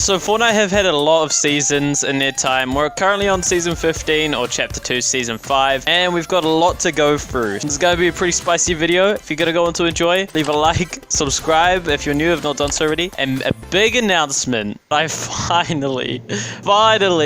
So Fortnite have had a lot of seasons in their time. We're currently on season 15 or chapter 2 season 5 and we've got a lot to go through. It's going to be a pretty spicy video. If you're going to go on to enjoy, leave a like, subscribe if you're new, if not done so already. And a big announcement. I finally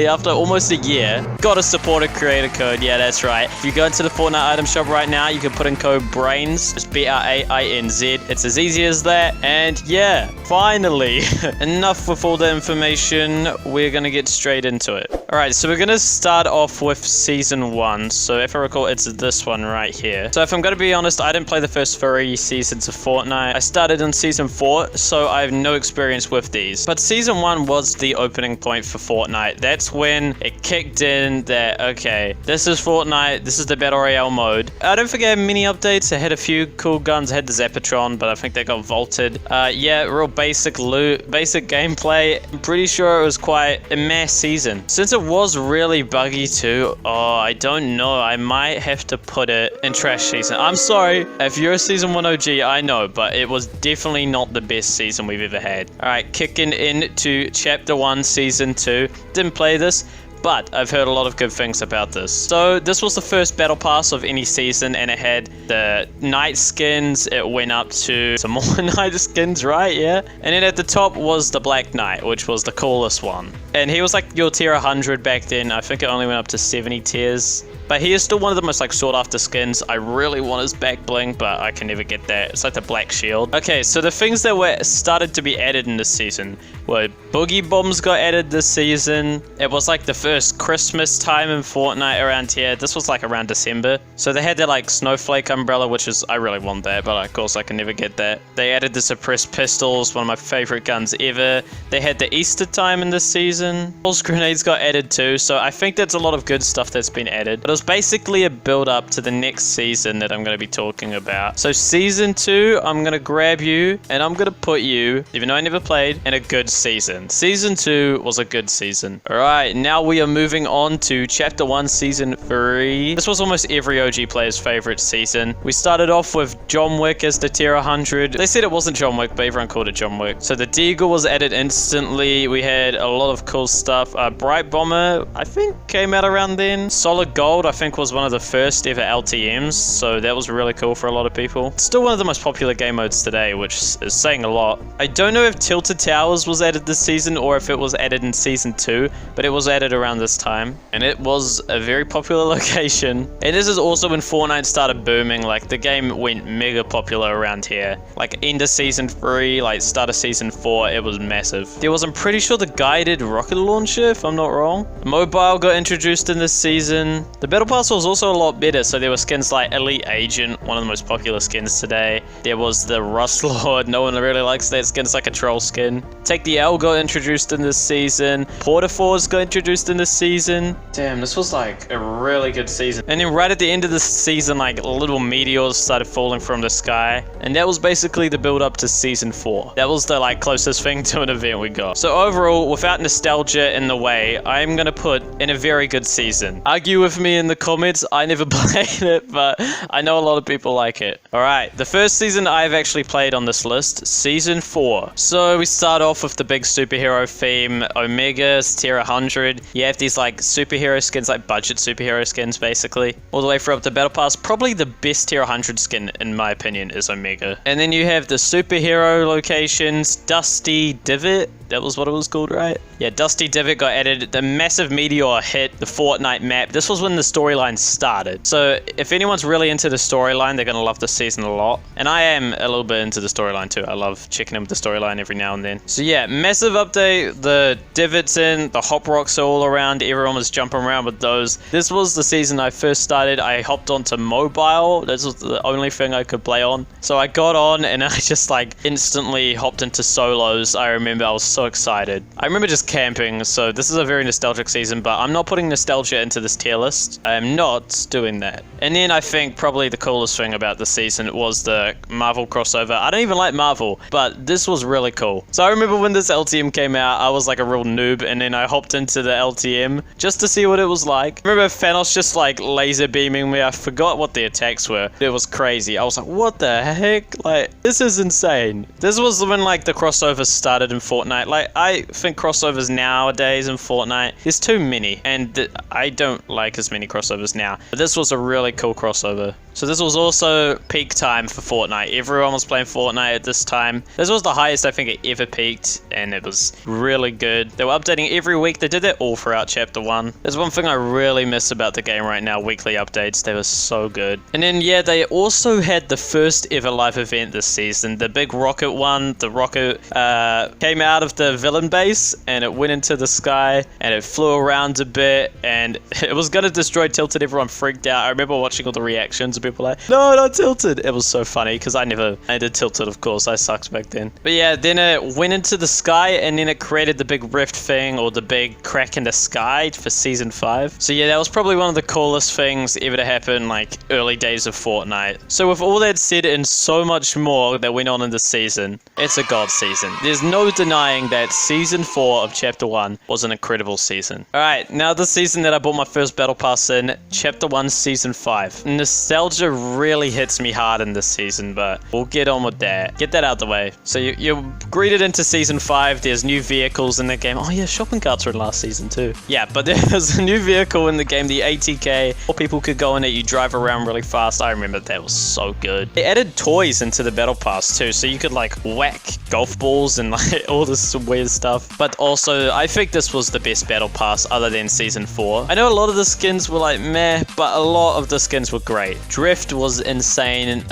after almost a year got a supported creator code. Yeah, that's right. If you go into the Fortnite item shop right now, you can put in code Brainz. It's BRAINZ. It's as easy as that. And yeah, finally enough with all the information. We're gonna get straight into it. Alright, so we're gonna start off with season 1. So if I recall, it's this one right here. So if I'm gonna be honest, I didn't play the first 3 seasons of Fortnite. I started in season 4, so I have no experience with these. But season 1 was the opening point for Fortnite. That's when it kicked in that, okay, this is Fortnite, this is the Battle Royale mode. I don't think I had many updates. I had a few cool guns. I had the Zapatron, but I think they got vaulted. Yeah, real basic loot, basic gameplay. I'm pretty sure it was quite a meh season. Since it was really buggy too, oh, I don't know. I might have to put it in trash season. I'm sorry if you're a season 1 OG, I know, but it was definitely not the best season we've ever had. Alright, kicking into chapter 1 season 2. Didn't play this, but I've heard a lot of good things about this. So this was the first battle pass of any season, and it had the night skins. It went up to some more night skins, right? Yeah. And then at the top was the Black Knight, which was the coolest one. And he was like your tier 100 back then. I think it only went up to 70 tiers. But he is still one of the most like sought after skins. I really want his back bling, but I can never get that. It's like the black shield. Okay, so the things that were started to be added in this season were boogie bombs got added this season. It was like the first Christmas time in Fortnite around here. This was like around December. So they had their like snowflake umbrella, which is, I really want that, but of course I can never get that. They added the suppressed pistols, one of my favorite guns ever. They had the Easter time in this season. Pulse grenades got added too, so I think that's a lot of good stuff that's been added. But it was basically a build up to the next season that I'm going to be talking about. So season 2, I'm going to grab you and I'm going to put you, even though I never played, in a good season. Season 2 was a good season. Alright, now we are moving on to chapter 1 season 3. This was almost every OG player's favorite season. We started off with John Wick as the tier 100. They said it wasn't John Wick, but everyone called it John Wick. So the Deagle was added instantly. We had a lot of cool stuff. Bright Bomber, I think, came out around then. Solid Gold, I think, was one of the first ever LTMs, so that was really cool for a lot of people. It's still one of the most popular game modes today, which is saying a lot. I don't know if Tilted Towers was added this season or if it was added in season 2, but it was added around this time, and it was a very popular location. And this is also when Fortnite started booming. Like, the game went mega popular around here. Like, end of season 3, like start of season 4, it was massive. There was, I'm pretty sure, the guided rocket launcher, if I'm not wrong. Mobile got introduced in this season. The Battle Pass was also a lot better, so there were skins like Elite Agent, one of the most popular skins today. There was the Rust Lord, no one really likes that skin, it's like a troll skin. Take the L got introduced in this season. Portaforce got introduced in this season. Damn, this was like a really good season. And then right at the end of the season, like little meteors started falling from the sky, and that was basically the build up to season 4. That was the like closest thing to an event we got. So overall, without nostalgia in the way, I'm gonna put in a very good season. Argue with me in the comments. I never played it, but I know a lot of people like it. Alright, the first season I've actually played on this list, season 4. So we start off with the big superhero theme, Omega's tier 100. You have these like superhero skins, like budget superhero skins basically, all the way through up to Battle Pass. Probably the best tier 100 skin in my opinion is Omega. And then you have the superhero locations, Dusty Divot. That was what it was called, right? Yeah, Dusty Divot got added. The massive meteor hit the Fortnite map. This was when the storyline started. So if anyone's really into the storyline, they're going to love this season a lot. And I am a little bit into the storyline too. I love checking in with the storyline every now and then. So yeah, massive update. The divots in, the hop rocks are all around. Everyone was jumping around with those. This was the season I first started. I hopped onto mobile. This was the only thing I could play on. So I got on and I just like instantly hopped into solos. I remember I was so excited. I remember just camping. So this is a very nostalgic season, but I'm not putting nostalgia into this tier list. I am not doing that. And then I think probably the coolest thing about the season was the Marvel crossover. I don't even like Marvel, but this was really cool. So I remember when this LTM came out, I was like a real noob, and then I hopped into the LTM just to see what it was like. I remember Thanos just like laser beaming me. I forgot what the attacks were. It was crazy. I was like, what the heck? Like, this is insane. This was when like the crossovers started in Fortnite. Like, I think crossovers nowadays in Fortnite, there's too many, and I don't like as many crossovers now. But this was a really cool crossover. So this was also peak time for Fortnite. Everyone was playing Fortnite at this time. This was the highest I think it ever peaked, and it was really good. They were updating every week. They did that all throughout Chapter 1. There's one thing I really miss about the game right now, weekly updates. They were so good. And then, yeah, they also had the first ever live event this season. The big rocket one. The rocket came out of the villain base, and it went into the sky, and it flew around a bit, and it was going to destroy Tilted. Everyone freaked out. I remember watching all the reactions. People like, no, not Tilted. It was so funny because I did Tilted, of course. I sucked back then. But yeah, then it went into the sky, and then it created the big rift thing, or the big crack in the sky for season 5. So yeah, that was probably one of the coolest things ever to happen, like early days of Fortnite. So with all that said and so much more that went on in this season, it's a god season. There's no denying that season 4 of Chapter 1 was an incredible season. Alright, now the season that I bought my first battle pass in, Chapter 1 season 5. Nostalgia really hits me hard in this season, but we'll get on with that. Get that out the way. So you're greeted into season 5. There's new vehicles in the game. Oh yeah, shopping carts were in last season too. Yeah, but there's a new vehicle in the game, the ATK. Or people could go in it, you drive around really fast. I remember that was so good. They added toys into the battle pass too, so you could like whack golf balls and like all this weird stuff. But also, I think this was the best battle pass other than season 4. I know a lot of the skins were like meh, but a lot of the skins were great. Drift was insane,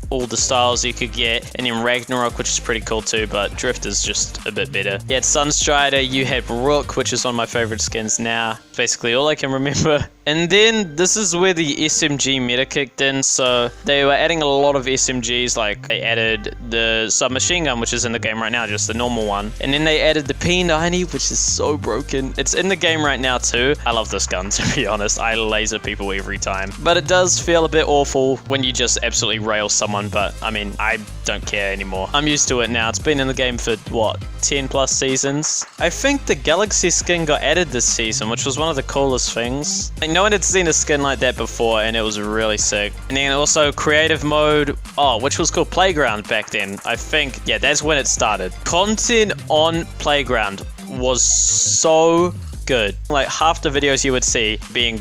all the styles you could get, and then Ragnarok, which is pretty cool too, but Drift is just a bit better. You had Sunstrider, you had Rook, which is one of my favorite skins now. Basically all I can remember. And then this is where the SMG meta kicked in, so they were adding a lot of SMGs, like they added the submachine gun, which is in the game right now, just the normal one. And then they added the P90, which is so broken. It's in the game right now too. I love this gun, to be honest. I laser people every time. But it does feel a bit awful when you just absolutely rail someone, but I mean, I don't care anymore. I'm used to it now. It's been in the game for, what, 10 plus seasons? I think the Galaxy skin got added this season, which was one of the coolest things. Like, no one had seen a skin like that before, and it was really sick. And then also creative mode, which was called Playground back then. I think, yeah, that's when it started. Content on Playground was so good. Like half the videos you would see being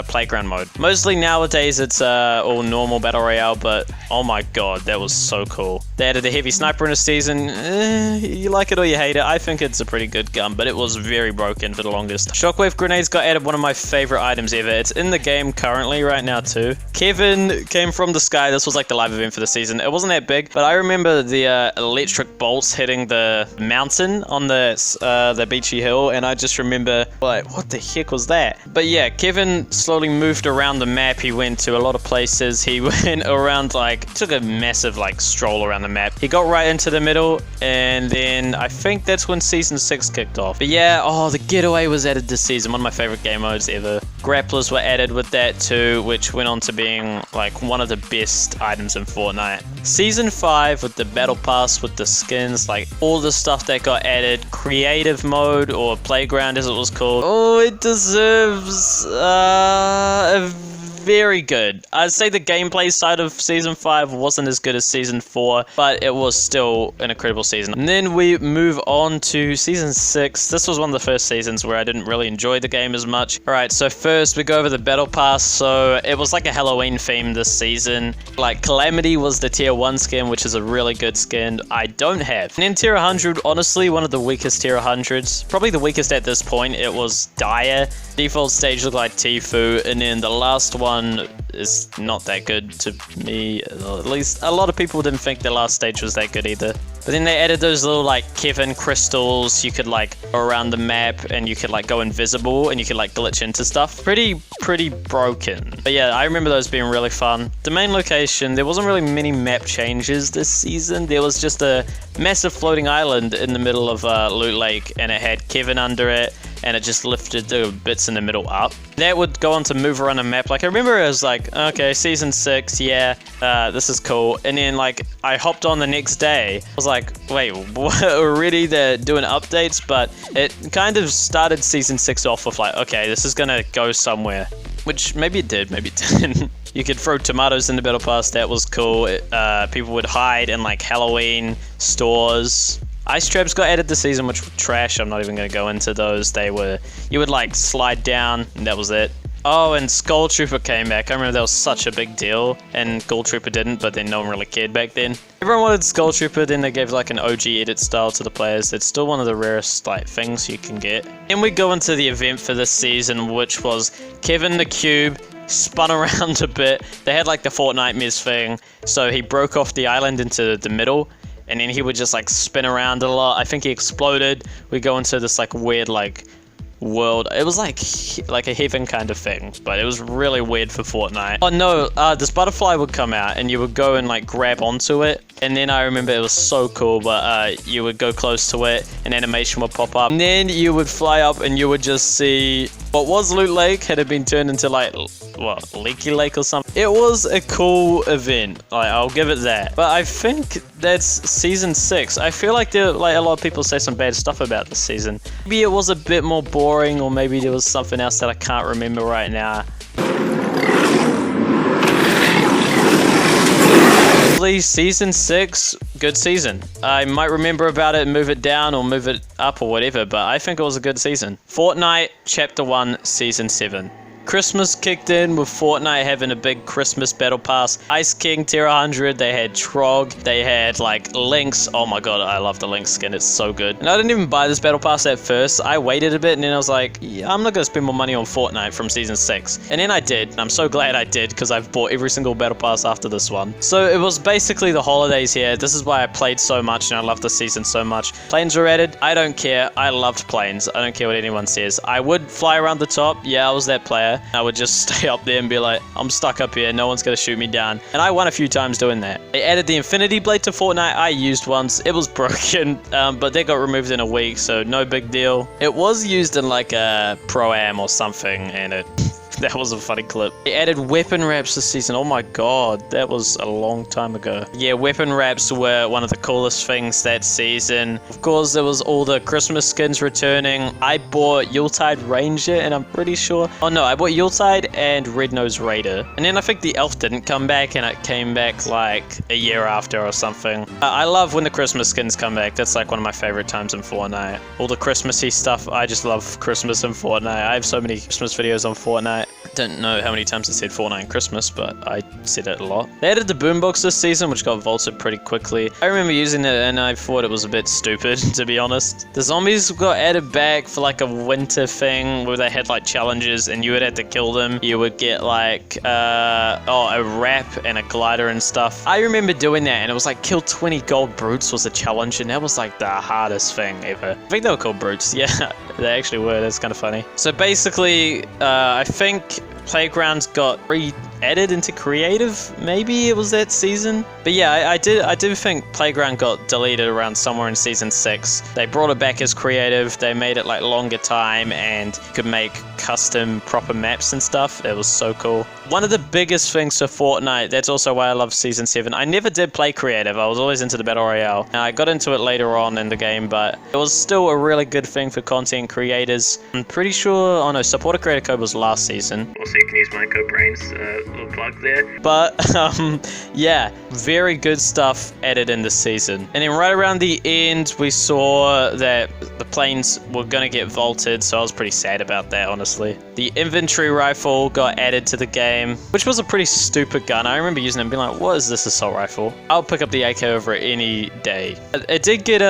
playground mode. Mostly nowadays it's all normal battle royale, but oh my god, that was so cool. They added the heavy sniper in a season. You like it or you hate it. I think it's a pretty good gun, but it was very broken for the longest. Shockwave grenades got added, one of my favorite items ever. It's in the game currently right now too. Kevin came from the sky. This was like the live event for the season. It wasn't that big, but I remember the electric bolts hitting the mountain on the beachy hill, and I just remember like, what the heck was that? But yeah, Kevin slowly moved around the map. He went to a lot of places. He went around, like, took a massive like stroll around the map. He got right into the middle, and then I think that's when season 6 kicked off. But yeah, the getaway was added this season, one of my favorite game modes ever. Grapplers were added with that too, which went on to being like one of the best items in Fortnite. Season 5 with the battle pass, with the skins, like all the stuff that got added, creative mode or playground as it was called. Oh, it deserves a very good. I'd say the gameplay side of Season 5 wasn't as good as Season 4, but it was still an incredible season. And then we move on to Season 6. This was one of the first seasons where I didn't really enjoy the game as much. Alright, so first we go over the Battle Pass. So it was like a Halloween theme this season. Like Calamity was the tier 1 skin, which is a really good skin I don't have. And then tier 100, honestly, one of the weakest tier 100s. Probably the weakest at this point. It was Dire. Default stage looked like Tfue, and then the last one is not that good to me. At least a lot of people didn't think the last stage was that good either. But then they added those little like Kevin crystals. You could like go around the map and you could like go invisible and you could like glitch into stuff. Pretty broken. But yeah, I remember those being really fun. The main location, there wasn't really many map changes this season. There was just a massive floating island in the middle of Loot Lake, and it had Kevin under it. and it just lifted the bits in the middle up. That would go on to move around a map. Like I remember it was like, okay, season 6, yeah, this is cool. And then like I hopped on the next day. I was like, wait, what? Already they're doing updates? But it kind of started season 6 off with like, okay, this is gonna go somewhere. Which maybe it did, maybe it didn't. You could throw tomatoes in the battle pass. That was cool. People would hide in like Halloween stores. Ice traps got added this season, which were trash. I'm not even going to go into those. You would like slide down, and that was it. Oh, and Skull Trooper came back. I remember that was such a big deal, and Gold Trooper didn't, but then no one really cared back then. Everyone wanted Skull Trooper, then they gave like an OG edit style to the players. It's still one of the rarest like things you can get. And we go into the event for this season, which was Kevin the Cube spun around a bit. They had like the Fortnite Miz thing, so he broke off the island into the middle, and then he would just like spin around a lot. I think he exploded. We go into this like weird like world. It was like a heaven kind of thing, but it was really weird for Fortnite. Oh no, this butterfly would come out and you would go and like grab onto it, and then I remember it was so cool, but you would go close to it, an animation would pop up, and then you would fly up and you would just see what was Loot Lake had it been turned into like, what, Leaky Lake or something. It was a cool event, like I'll give it that. But I think that's season 6. I feel like there, like a lot of people say some bad stuff about this season. Maybe it was a bit more boring, or maybe there was something else that I can't remember right now. Season 6, good season. I might remember about it, move it down or move it up or whatever, but I think it was a good season. Fortnite Chapter 1, Season 7. Christmas kicked in with Fortnite having a big Christmas battle pass. Ice King tier 100, they had Trog, they had like Lynx. Oh my god, I love the Lynx skin, it's so good. And I didn't even buy this battle pass at first. I waited a bit and then I was like, yeah, I'm not gonna spend more money on Fortnite from season 6. And then I did, and I'm so glad I did because I've bought every single battle pass after this one. So it was basically the holidays here. This is why I played so much and I love the season so much. Planes were added. I don't care. I loved planes. I don't care what anyone says. I would fly around the top. Yeah, I was that player. I would just stay up there and be like, I'm stuck up here, no one's gonna shoot me down. And I won a few times doing that. They added the Infinity Blade to Fortnite. I used once. It was broken, but they got removed in a week, so no big deal. It was used in like a Pro-Am or something, and it... that was a funny clip. They added weapon wraps this season. Oh my god, that was a long time ago. Yeah, weapon wraps were one of the coolest things that season. Of course, there was all the Christmas skins returning. I bought Yuletide Ranger, and I'm pretty sure... oh no, I bought Yuletide and Red-Nosed Raider. And then I think the elf didn't come back, and it came back like a year after or something. I love when the Christmas skins come back. That's like one of my favorite times in Fortnite. All the Christmassy stuff. I just love Christmas in Fortnite. I have so many Christmas videos on Fortnite. Don't know how many times I said Fortnite and Christmas, but I said it a lot. They added the boombox this season, which got vaulted pretty quickly. I remember using it and I thought it was a bit stupid, to be honest. The zombies got added back for like a winter thing where they had like challenges and you would have to kill them. You would get like, a wrap and a glider and stuff. I remember doing that and it was like kill 20 gold brutes was a challenge, and that was like the hardest thing ever. I think they were called brutes. Yeah, they actually were. That's kind of funny. So basically, I think Playgrounds got re-added into creative, maybe it was that season. But yeah, I did think Playground got deleted around somewhere in season 6. They brought it back as creative, they made it like longer time and could make custom proper maps and stuff. It was so cool. One of the biggest things for Fortnite, that's also why I love season 7. I never did play creative, I was always into the battle royale. Now, I got into it later on in the game, but it was still a really good thing for content creators. I'm pretty sure, oh no, supporter creator code was last season. Also, you can use my code Brainz, little plug there. But, yeah, very good stuff added in this season. And then right around the end, we saw that the planes were gonna get vaulted, so I was pretty sad about that, honestly. The inventory rifle got added to the game, which was a pretty stupid gun. I remember using it and being like, what is this assault rifle? I'll pick up the AK over it any day. It did get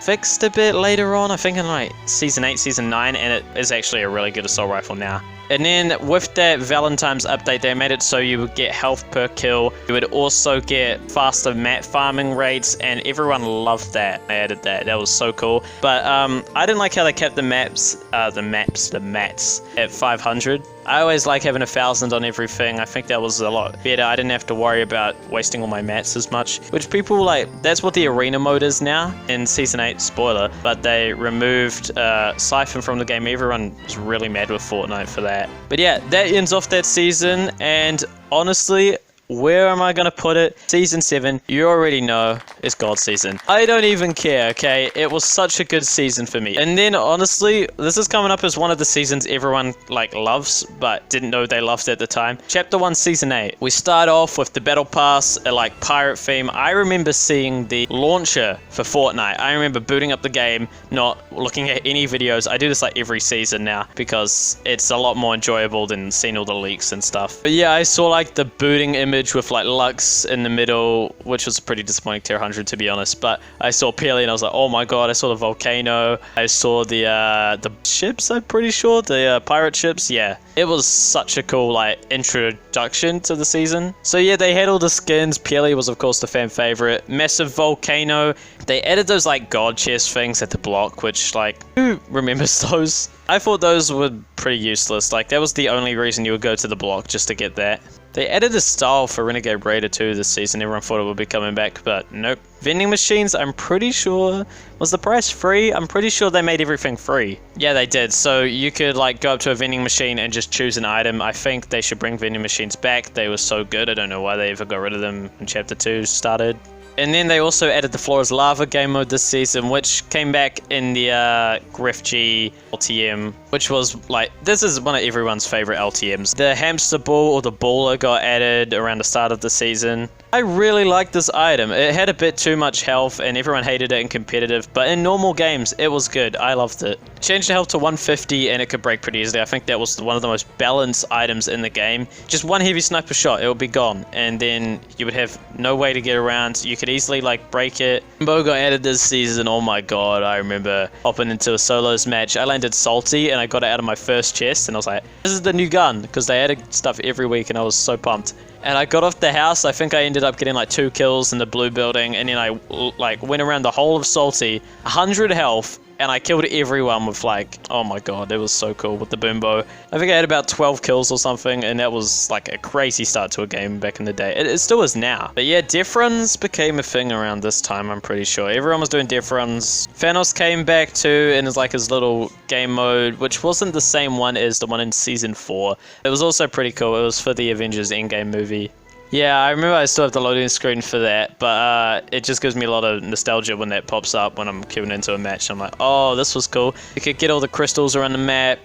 fixed a bit later on, I think in like season 8, season 9, and it is actually a really good assault rifle now. And then with that Valentine's update, they made it so you would get health per kill. You would also get faster map farming rates, and everyone loved that. They added that. That was so cool. But I didn't like how they kept the mats at 500. I always like having 1,000 on everything. I think that was a lot better. I didn't have to worry about wasting all my mats as much, which people like. That's what the arena mode is now in Season 8, spoiler, but they removed Siphon from the game. Everyone was really mad with Fortnite for that. But yeah, that ends off that season, and honestly, where am I gonna put it? Season 7, you already know, it's God season. I don't even care, okay? It was such a good season for me. And then, honestly, this is coming up as one of the seasons everyone, like, loves, but didn't know they loved at the time. Chapter 1, Season 8. We start off with the Battle Pass, a, like, pirate theme. I remember seeing the launcher for Fortnite. I remember booting up the game, not looking at any videos. I do this, like, every season now, because it's a lot more enjoyable than seeing all the leaks and stuff. But yeah, I saw, like, the booting image with like Lux in the middle, which was a pretty disappointing tier 100 to be honest, but I saw Peely and I was like, oh my god. I saw the volcano, I saw the ships, I'm pretty sure, the pirate ships. Yeah, it was such a cool like introduction to the season. So yeah, they had all the skins. Peely was of course the fan favorite. Massive volcano. They added those like god chest things at the block, which like, who remembers those? I thought those were pretty useless. Like, that was the only reason you would go to the block, just to get that. They added a style for Renegade Raider 2 this season. Everyone thought it would be coming back, but nope. Vending machines, I'm pretty sure... Was the price free? I'm pretty sure they made everything free. Yeah, they did. So you could, like, go up to a vending machine and just choose an item. I think they should bring vending machines back. They were so good. I don't know why they ever got rid of them when Chapter 2 started. And then they also added the Floor is Lava game mode this season, which came back in the Griff G LTM, which was like, this is one of everyone's favorite LTMs. The hamster ball or the baller got added around the start of the season. I really liked this item. It had a bit too much health and everyone hated it in competitive, but in normal games, it was good. I loved it. Changed the health to 150 and it could break pretty easily. I think that was one of the most balanced items in the game. Just one heavy sniper shot, it would be gone. And then you would have no way to get around. You could easily like break it. Bo got added this season. Oh my god, I remember hopping into a solos match. I landed salty and I got it out of my first chest and I was like, this is the new gun, because they added stuff every week and I was so pumped. And I got off the house. I think I ended up getting like 2 kills in the blue building, and then I like went around the whole of Salty, 100 health, and I killed everyone with like, oh my god, it was so cool with the boombo. I think I had about 12 kills or something, and that was like a crazy start to a game back in the day. It still is now. But yeah, death runs became a thing around this time, I'm pretty sure. Everyone was doing death runs. Thanos came back too, and it's like his little game mode, which wasn't the same one as the one in Season 4. It was also pretty cool. It was for the Avengers Endgame movie. Yeah, I remember I still have the loading screen for that, but it just gives me a lot of nostalgia when that pops up when I'm queuing into a match. I'm like, oh, this was cool. You could get all the crystals around the map.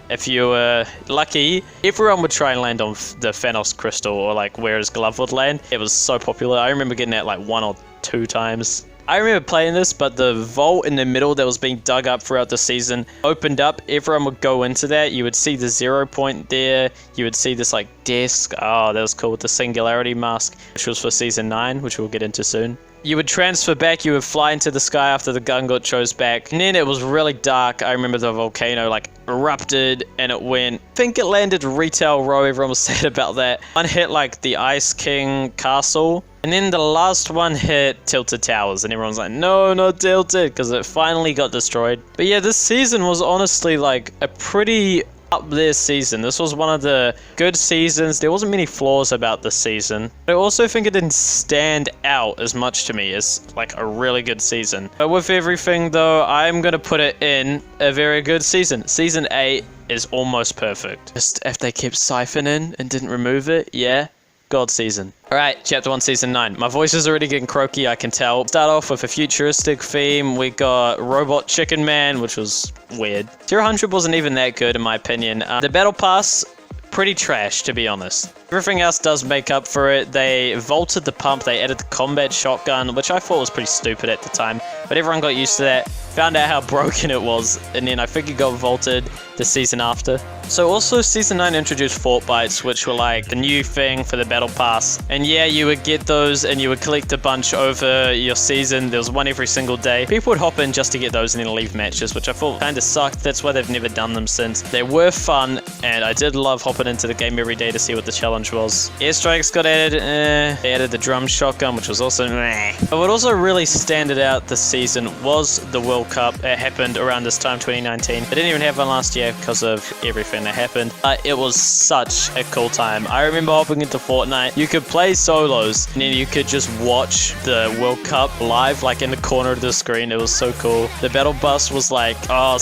If you were lucky, everyone would try and land on the Thanos crystal, or like where his glove would land. It was so popular. I remember getting that like 1 or 2 times. I remember playing this, but the vault in the middle that was being dug up throughout the season opened up. Everyone would go into that. You would see the 0 point there. You would see this like desk. Oh, that was cool, with the singularity mask, which was for Season 9, which we'll get into soon. You would transfer back, you would fly into the sky after the gun got chose back. And then it was really dark. I remember the volcano like erupted and it went. I think it landed Retail Row, everyone was sad about that. One hit like the Ice King Castle. And then the last one hit Tilted Towers, and everyone's like, no, not Tilted, because it finally got destroyed. But yeah, this season was honestly like a pretty up there season. This was one of the good seasons. There wasn't many flaws about this season. I also think it didn't stand out as much to me as like a really good season. But with everything though, I'm going to put it in a very good season. Season 8 is almost perfect. Just if they kept Siphon in and didn't remove it, yeah. God season. Alright, Chapter 1, Season 9. My voice is already getting croaky, I can tell. Start off with a futuristic theme. We got Robot Chicken Man, which was weird. Tier 100 wasn't even that good in my opinion. The Battle Pass, pretty trash to be honest. Everything else does make up for it. They vaulted the pump, they added the combat shotgun, which I thought was pretty stupid at the time. But everyone got used to that, found out how broken it was, and then I think it got vaulted the season after. So also Season 9 introduced Bytes, which were like a new thing for the Battle Pass. And yeah, you would get those and you would collect a bunch over your season. There was one every single day. People would hop in just to get those and then leave matches, which I thought kind of sucked. That's why they've never done them since. They were fun, and I did love hopping into the game every day to see what the challenge was. Airstrikes got added. They added the drum shotgun, which was also meh. But what also really standed out this season was the World Cup. It happened around this time, 2019. It didn't even happen last year because of everything that happened. But it was such a cool time. I remember hopping into Fortnite. You could play solos and then you could just watch the World Cup live, like in the corner of the screen. It was so cool. The battle bus was like, oh,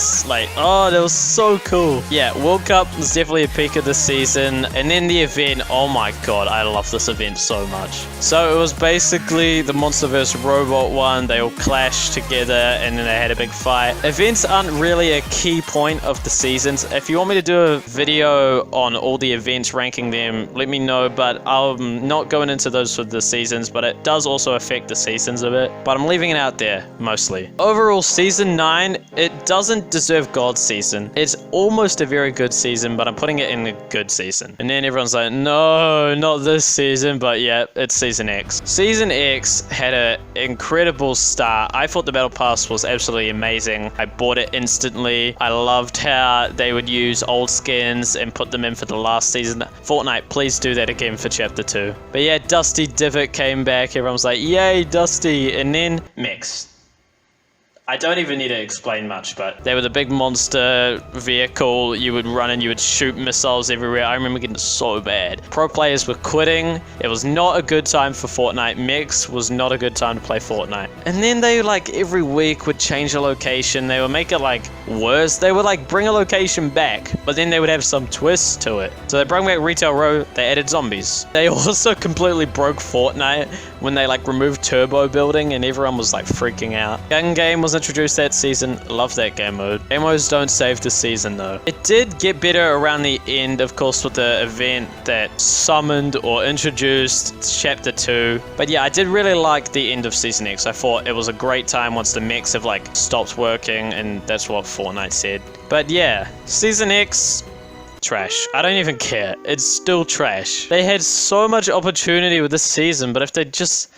that was so cool. Yeah, World Cup was definitely a peak of the season. And then the event, oh my god, I love this event so much. So it was basically the Monsterverse robot one. They all clashed together and then they had a big fight. Events aren't really a key point of the seasons. If you want me to do a video on all the events, ranking them, let me know, but I'm not going into those for the seasons, but it does also affect the seasons a bit. But I'm leaving it out there, mostly. Overall, Season 9, it doesn't deserve God's season. It's almost a very good season, but I'm putting it in a good season. And then everyone's like, no, not this season, but yeah, it's Season X. Season X had an incredible start. I thought the Battle Pass was absolutely amazing. I bought it instantly. I loved how they would use old skins and put them in for the last season. Fortnite, please do that again for Chapter 2. But yeah, Dusty Divot came back. Everyone was like, yay, Dusty. And then mix. I don't even need to explain much, but they were the big monster vehicle. You would run and you would shoot missiles everywhere. I remember getting so bad. Pro players were quitting. It was not a good time for Fortnite. Mix was not a good time to play Fortnite. And then they like every week would change a location. They would make it like worse. They would like bring a location back, but then they would have some twist to it. So they brought back Retail Row. They added zombies. They also completely broke Fortnite when they like removed turbo building and everyone was like freaking out. Gun game was introduced that season. Love that game mode. Game modes don't save the season though. It did get better around the end, of course, with the event that summoned or introduced Chapter 2. But yeah, I did really like the end of Season X. I thought it was a great time once the mechs have like stopped working, and that's what Fortnite said. But yeah, Season X, trash. I don't even care. It's still trash. They had so much opportunity with this season, but if they just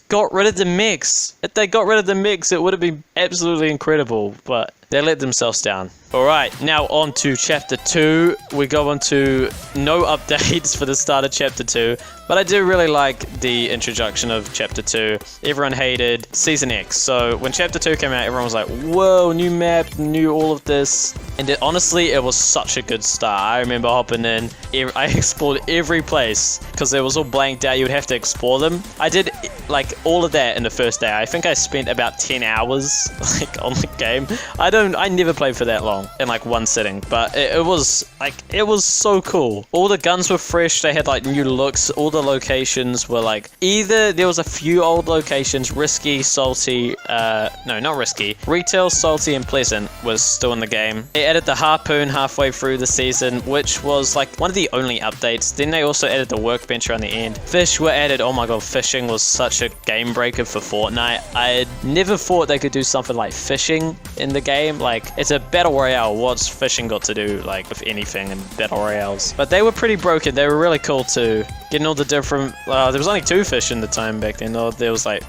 got rid of the mix. If they got rid of the mix, it would have been absolutely incredible, but they let themselves down. Alright, now on to Chapter 2. We go on to no updates for the start of Chapter 2, but I do really like the introduction of Chapter 2. Everyone hated Season X, so when Chapter 2 came out, everyone was like, whoa, new map, new all of this. And honestly, it was such a good start. I remember hopping in, I explored every place, because it was all blanked out, you would have to explore them. I did like all of that in the first day. I think I spent about 10 hours like on the game. I never played for that long in like one sitting, but it was so cool. All the guns were fresh, they had like new looks, all the locations were like, either there was a few old locations, risky, salty, no, not risky, retail, salty, and pleasant was still in the game. They added the harpoon halfway through the season, which was like one of the only updates. Then they also added the workbench around the end. Fish were added. Oh my god, fishing was such a game breaker for Fortnite. I never thought they could do something like fishing in the game. Like, it's a battle royale. What's fishing got to do like with anything in battle royales? But they were pretty broken. They were really cool too. Getting all the different, there was only 2 fish in the time back then. There was like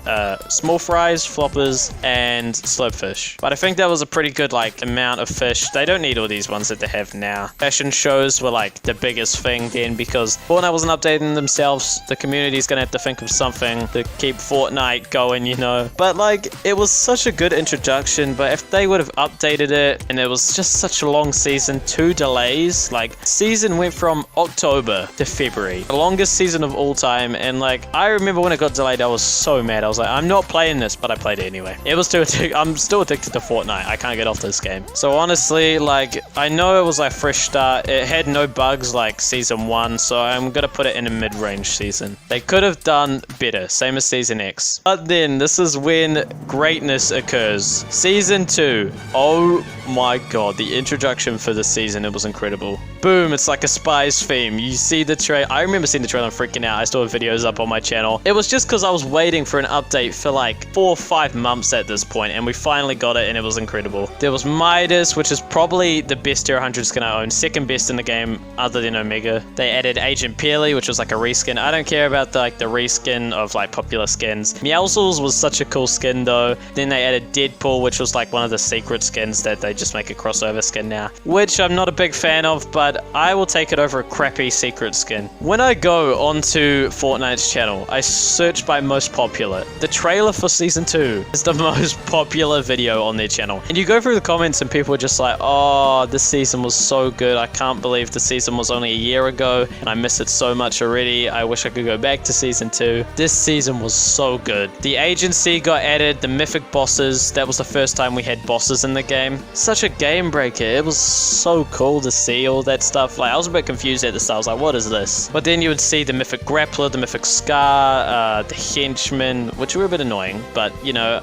small fries, floppers, and slopefish. But I think that was a pretty good like amount of fish. They don't need all these ones that they have now. Fashion shows were like the biggest thing then, because Fortnite wasn't updating themselves. The community's gonna have to think of something to keep Fortnite going, you know. But like, it was such a good introduction, but if they would have updated it, and it was just such a long season, 2 delays, like season went from October to February, the longest season of all time. And like, I remember when it got delayed, I was so mad. I was like, I'm not playing this, but I played it anyway. It was too addictive. I'm still addicted to Fortnite. I can't get off this game. So honestly, like, I know it was like fresh start. It had no bugs like season 1, so I'm gonna put it in a mid-range season. They could have done better, same as Season X. But then this is when greatness occurs. Season 2. Oh my god, the introduction for the season, it was incredible. Boom, it's like a Spies theme. You see the trailer. I remember seeing the trailer and freaking out. I still have videos up on my channel. It was just because I was waiting for an update for like 4 or 5 months at this point, and we finally got it, and it was incredible. There was Midas, which is probably the best tier 100 skin I own. Second best in the game other than Omega. They added Agent Peely, which was like a reskin. I don't care about the reskin of like popular skins. Meowscles was such a cool skin though. Then they added Deadpool, which was like one of the secret skins that they just make a crossover skin now, which I'm not a big fan of, but but I will take it over a crappy secret skin. When I go onto Fortnite's channel, I search by most popular. The trailer for Season 2 is the most popular video on their channel. And you go through the comments and people are just like, oh, this season was so good. I can't believe the season was only a year ago and I miss it so much already. I wish I could go back to Season 2. This season was so good. The agency got added, the mythic bosses. That was the first time we had bosses in the game. Such a game breaker. It was so cool to see all that stuff. Like, I was a bit confused at the start. I was like, what is this? But then you would see the mythic grappler, the mythic scar, the henchman, which were a bit annoying, but you know,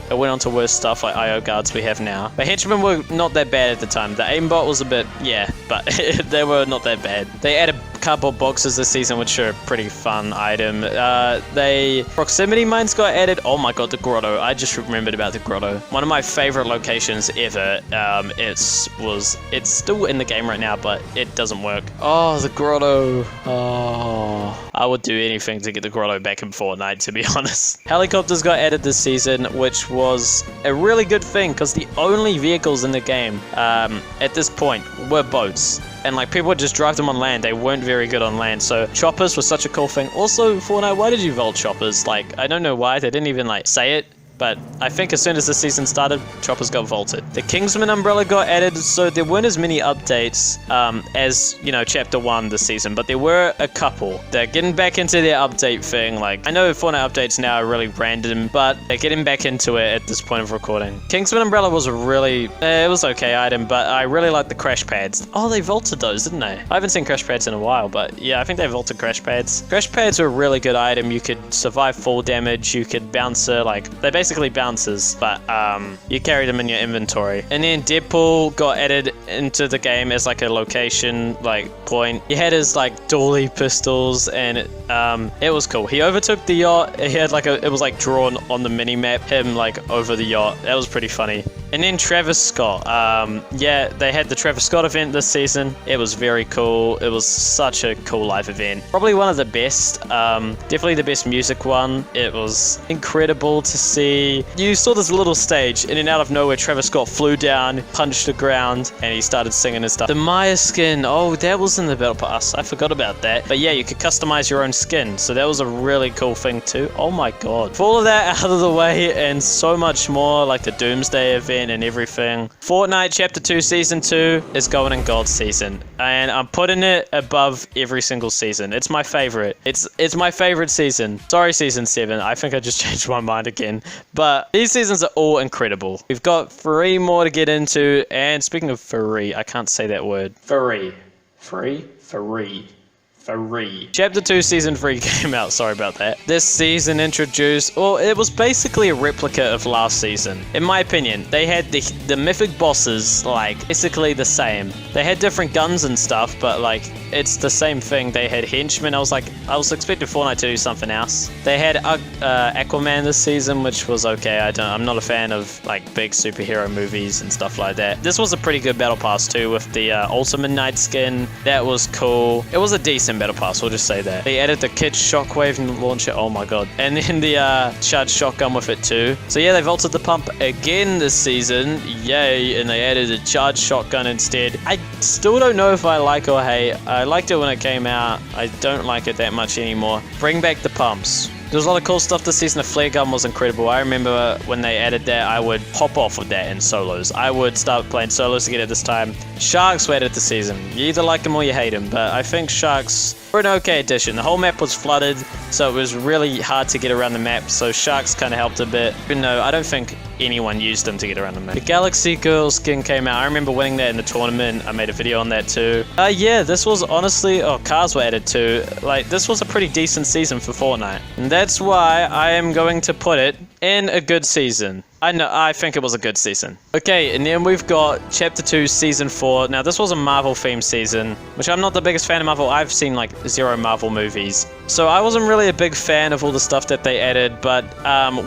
it went on to worse stuff like IO guards we have now. The henchmen were not that bad at the time. The aimbot was a bit, yeah, but they were not that bad. They added cardboard boxes this season, which are a pretty fun item. Proximity mines got added. Oh my god, the grotto. I just remembered about the grotto. One of my favorite locations ever. It's still in the game right now, but it doesn't work. Oh, the grotto. Oh, I would do anything to get the grotto back in Fortnite, to be honest. Helicopters got added this season, which was a really good thing because the only vehicles in the game at this point were boats. And like people would just drive them on land. They weren't very good on land. So choppers was such a cool thing. Also, Fortnite, why did you vault choppers? Like, I don't know why. They didn't even like say it. But I think as soon as the season started, choppers got vaulted. The Kingston Umbrella got added, so there weren't as many updates as, you know, Chapter 1 this season, but there were a couple. They're getting back into their update thing. Like, I know Fortnite updates now are really random, but they're getting back into it at this point of recording. Kingston Umbrella was a really, it was okay item, but I really like the crash pads. Oh, they vaulted those, didn't they? I haven't seen crash pads in a while, but yeah, I think they vaulted crash pads. Crash pads are a really good item. You could survive fall damage, you could bouncer, like, they basically bounces, but you carry them in your inventory. And then Deadpool got added into the game as like a location like point. He had his like dually pistols, and it was cool. He overtook the yacht. He had like it was like drawn on the mini map, him like over the yacht. That was pretty funny. And then Travis Scott. Yeah, they had the Travis Scott event this season. It was very cool. It was such a cool live event. Probably one of the best. Definitely the best music one. It was incredible to see. You saw this little stage, and then out of nowhere, Travis Scott flew down, punched the ground, and he started singing and stuff. The Maya skin. Oh, that was in the Battle Pass. I forgot about that. But yeah, you could customize your own skin. So that was a really cool thing too. Oh my god. For all of that out of the way, and so much more, like the Doomsday event and everything, Fortnite Chapter 2 Season 2 is going in Gold season, and I'm putting it above every single season. It's my favorite. It's my favorite season. Sorry, Season 7. I think I just changed my mind again. But these seasons are all incredible. We've got 3 more to get into, and speaking of free, I can't say that word. Free. Chapter 2 Season 3 came out, sorry about that. This season introduced, well, it was basically a replica of last season. In my opinion, they had the mythic bosses, like, basically the same. They had different guns and stuff, but like, it's the same thing. They had henchmen. I was expecting Fortnite to do something else. They had Aquaman this season, which was okay. I'm not a fan of like big superhero movies and stuff like that. This was a pretty good battle pass too, with the Ultimate Knight skin. That was cool. It was a decent battle pass, we'll just say that. They added the kit shockwave launcher. Oh my god. And then the charged shotgun with it too. So yeah, they vaulted the pump again this season. Yay. And they added a charged shotgun instead. I still don't know if I like or hate. I liked it when it came out. I don't like it that much anymore. Bring back the pumps. There was a lot of cool stuff this season. The flare gun was incredible. I remember when they added that, I would hop off with that in solos. I would start playing solos to get it this time. Sharks were added this season. You either like them or you hate them, but I think Sharks were an okay addition. The whole map was flooded, so it was really hard to get around the map, so Sharks kind of helped a bit. Even though I don't think anyone used them to get around the map. The Galaxy Girl skin came out. I remember winning that in the tournament. I made a video on that too. Yeah, this was honestly... Oh, cars were added too. Like, this was a pretty decent season for Fortnite. And that's why I am going to put it in a good season. I think it was a good season. Okay, and then we've got Chapter 2 Season 4. Now, this was a Marvel themed season, which I'm not the biggest fan of Marvel. I've seen like 0 Marvel movies. So I wasn't really a big fan of all the stuff that they added, but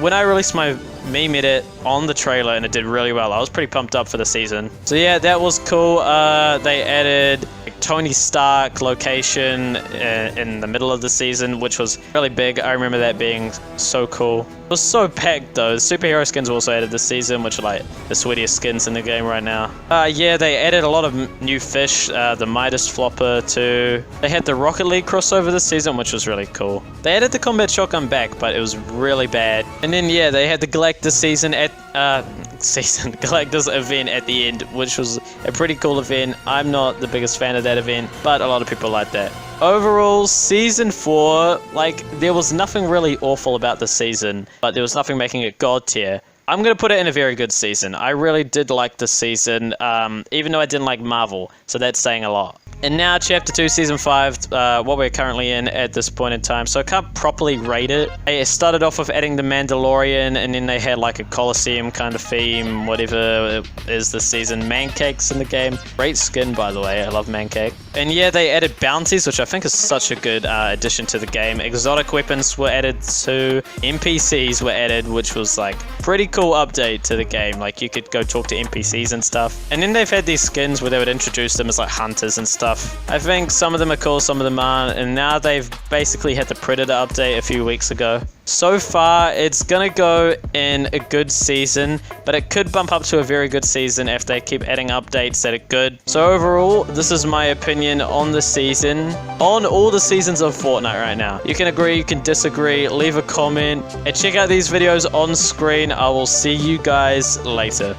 when I released my meme edit on the trailer and it did really well, I was pretty pumped up for the season. So yeah, that was cool. They added Tony Stark location in the middle of the season, which was really big. I remember that being so cool. It was so packed though. Superhero skins were also added this season, which are like the sweetiest skins in the game right now. Yeah, they added a lot of new fish, the Midas flopper too. They had the Rocket League crossover this season, which was really cool. They added the combat shotgun back, but it was really bad. And then yeah, they had the Galactus Galactus event at the end, which was a pretty cool event. I'm not the biggest fan of that event, but a lot of people like that. Overall, season 4, like, there was nothing really awful about the season, but there was nothing making it god tier. I'm going to put it in a very good season. I really did like this season, even though I didn't like Marvel, so that's saying a lot. And now, Chapter 2, Season 5, what we're currently in at this point in time, so I can't properly rate it. It started off with adding the Mandalorian, and then they had like a Coliseum kind of theme, whatever it is this season. Mancake's in the game. Great skin, by the way. I love Mancake. And yeah, they added bounties, which I think is such a good addition to the game. Exotic weapons were added too. NPCs were added, which was like pretty cool update to the game. Like, you could go talk to NPCs and stuff. And then they've had these skins where they would introduce them as like hunters and stuff. I think some of them are cool, some of them aren't, and now they've basically had the Predator update a few weeks ago. So far, it's gonna go in a good season, but it could bump up to a very good season if they keep adding updates that are good. So overall, this is my opinion on the season, on all the seasons of Fortnite right now. You can agree, you can disagree, leave a comment, and check out these videos on screen. I will see you guys later.